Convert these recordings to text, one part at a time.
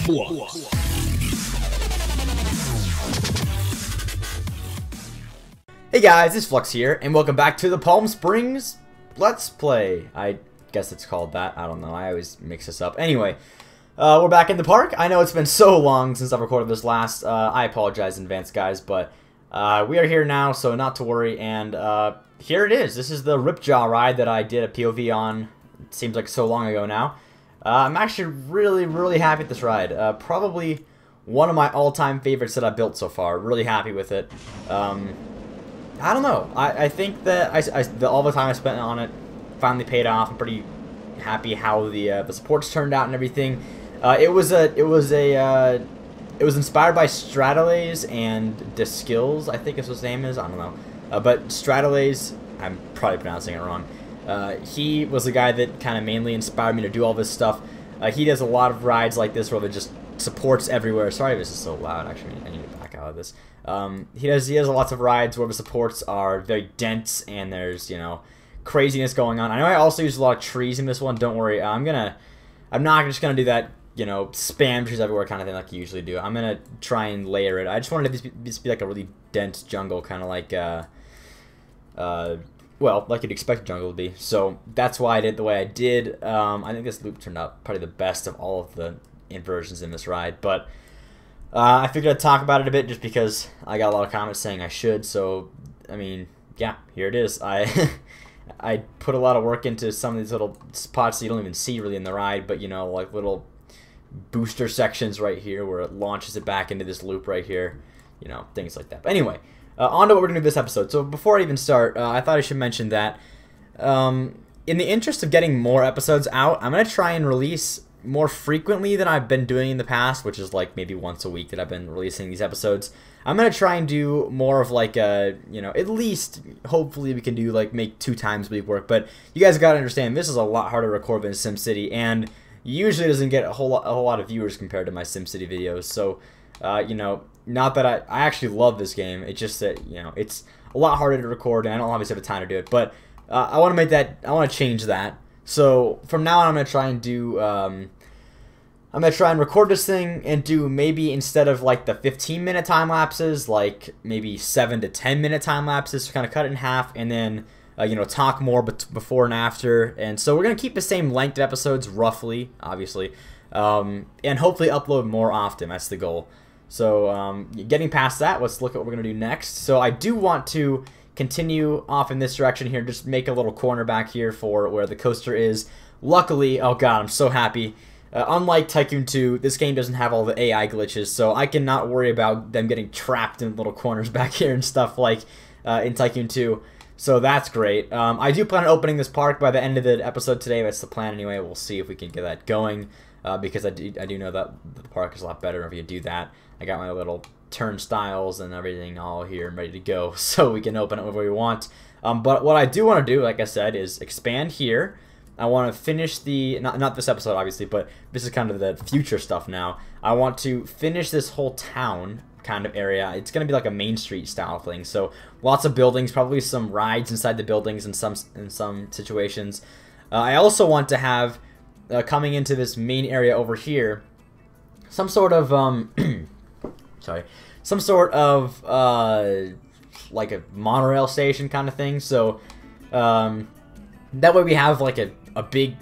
Flux. Hey guys, it's Flux here, and welcome back to the Palm Springs Let's Play. I guess it's called that. I don't know. I always mix this up. Anyway, we're back in the park. I know it's been so long since I've recorded this last. I apologize in advance, guys, but we are here now, so not to worry. And here it is. This is the Ripjaw ride that I did a POV on. It seems like so long ago now. I'm actually really happy with this ride. Probably one of my all-time favorites that I've built so far. Really happy with it. I don't know. I think that all the time I spent on it finally paid off. I'm pretty happy how the supports turned out and everything. It was inspired by Stratolaze and Deskills, I think is what his name is. I don't know. But Stratolaze, I'm probably pronouncing it wrong. He was the guy that kind of mainly inspired me to do all this stuff. He does a lot of rides like this where they're just supports everywhere. Sorry if this is so loud. Actually, I need to back out of this. He has lots of rides where the supports are very dense and there's, you know, craziness going on. I know I also use a lot of trees in this one. Don't worry. I'm not just gonna do that, you know, spam trees everywhere kind of thing like you usually do. I'm gonna try and layer it. I just wanted to be like a really dense jungle, kind of like well, like you'd expect a jungle to be. So that's why I did it the way I did. I think this loop turned out probably the best of all of the inversions in this ride, but I figured I'd talk about it a bit just because I got a lot of comments saying I should. So I mean, yeah, here it is. I put a lot of work into some of these little spots that you don't even see really in the ride, but you know, like little booster sections right here where it launches it back into this loop right here, you know, things like that. But anyway, on to what we're gonna do this episode. So before I even start, I thought I should mention that in the interest of getting more episodes out, I'm gonna try and release more frequently than I've been doing in the past, which is like maybe once a week that I've been releasing these episodes. I'm gonna try and do more of like a, you know, at least hopefully we can do like make 2 times a week work. But you guys gotta understand, this is a lot harder to record than SimCity, and usually doesn't get a whole lot of viewers compared to my SimCity videos. So you know, not that I actually love this game, it's just that, you know, it's a lot harder to record and I don't always have the time to do it. But I want to change that. So from now on, I'm gonna try and do I'm gonna try and record this thing and do, maybe instead of like the 15-minute time lapses, like maybe 7 to 10-minute time lapses, to kind of cut it in half, and then you know, talk more before and after. And so we're gonna keep the same length of episodes roughly, obviously, and hopefully upload more often. That's the goal. So getting past that, let's look at what we're gonna do next. So I do want to continue off in this direction here, just make a little corner back here for where the coaster is. Luckily, oh god, I'm so happy. Unlike Tycoon 2, this game doesn't have all the AI glitches, so I cannot worry about them getting trapped in little corners back here and stuff like in Tycoon 2. So that's great. I do plan on opening this park by the end of the episode today. That's the plan anyway. We'll see if we can get that going, because I do know that the park is a lot better if you do that. I got my little turnstiles and everything all here and ready to go, so we can open it whenever we want. But what I do want to do, like I said, is expand here. I want to finish the, not this episode obviously, but this is kind of the future stuff now. I want to finish this whole town kind of area. It's going to be like a Main Street style thing, so lots of buildings, probably some rides inside the buildings in some situations. I also want to have, coming into this main area over here, some sort of, sorry, some sort of, like a monorail station kind of thing, so, that way we have like a big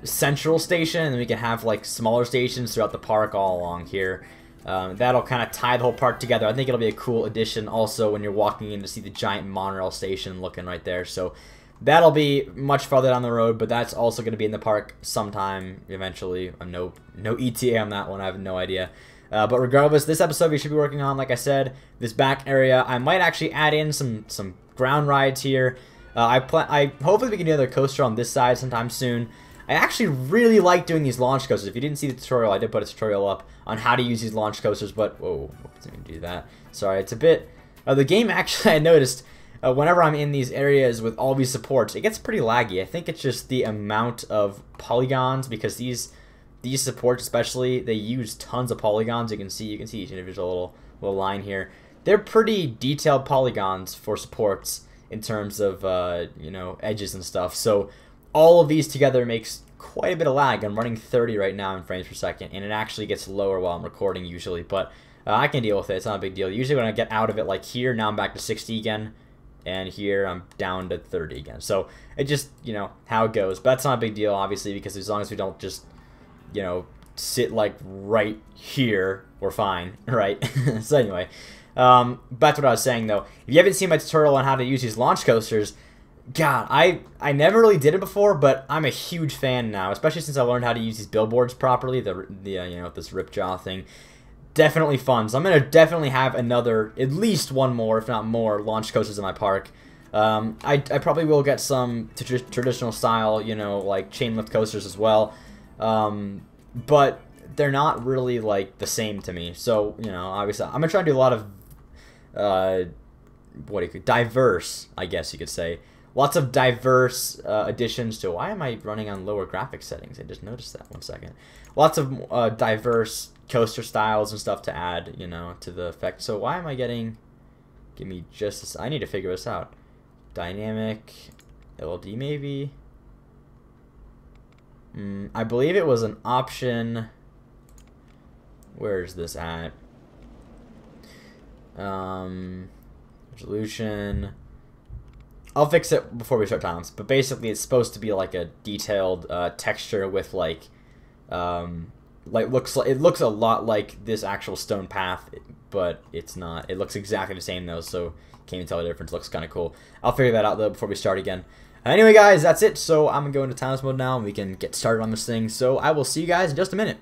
central station, and then we can have like smaller stations throughout the park all along here. That'll kind of tie the whole park together. I think it'll be a cool addition also when you're walking in to see the giant monorail station looking right there. So that'll be much farther down the road, but that's also going to be in the park sometime eventually. No ETA on that one. I have no idea. But regardless, this episode we should be working on, like I said, this back area. I might actually add in some ground rides here. Hopefully we can do another coaster on this side sometime soon. I actually really like doing these launch coasters. If you didn't see the tutorial, I did put a tutorial up on how to use these launch coasters, but, whoa, didn't do that. Sorry, it's a bit, the game actually, I noticed, whenever I'm in these areas with all these supports, it gets pretty laggy. I think it's just the amount of polygons, because these supports especially, they use tons of polygons. You can see each individual little line here. They're pretty detailed polygons for supports in terms of, you know, edges and stuff. So all of these together makes quite a bit of lag. I'm running 30 right now in frames per second, and it actually gets lower while I'm recording usually, but I can deal with it. It's not a big deal. Usually when I get out of it, like here, now I'm back to 60 again, and here I'm down to 30 again. So it just, you know, how it goes. But that's not a big deal, obviously, because as long as we don't just, you know, sit like right here, we're fine, right? So anyway, back to what I was saying though. If you haven't seen my tutorial on how to use these launch coasters, God, I never really did it before, but I'm a huge fan now, especially since I learned how to use these billboards properly. The you know, this Ripjaw thing, definitely fun. So I'm gonna definitely have another, at least one more, if not more, launch coasters in my park. I probably will get some traditional style, you know, like chain lift coasters as well, but they're not really like the same to me. So, you know, obviously I'm gonna try to do a lot of what do you call, diverse, I guess you could say. Lots of diverse additions to... Why am I running on lower graphics settings? I just noticed that. 1 second. Lots of diverse coaster styles and stuff to add, you know, to the effect. So why am I getting... Give me just... I need to figure this out. Dynamic... L.a.g maybe? I believe it was an option... Where is this at? Resolution... I'll fix it before we start times, but basically it's supposed to be like a detailed texture with like it looks a lot like this actual stone path, but it's not. It looks exactly the same though, so can't even tell the difference. It looks kind of cool. I'll figure that out though before we start again. Anyway, guys, that's it. So I'm gonna go into timeless mode now, and we can get started on this thing. So I will see you guys in just a minute.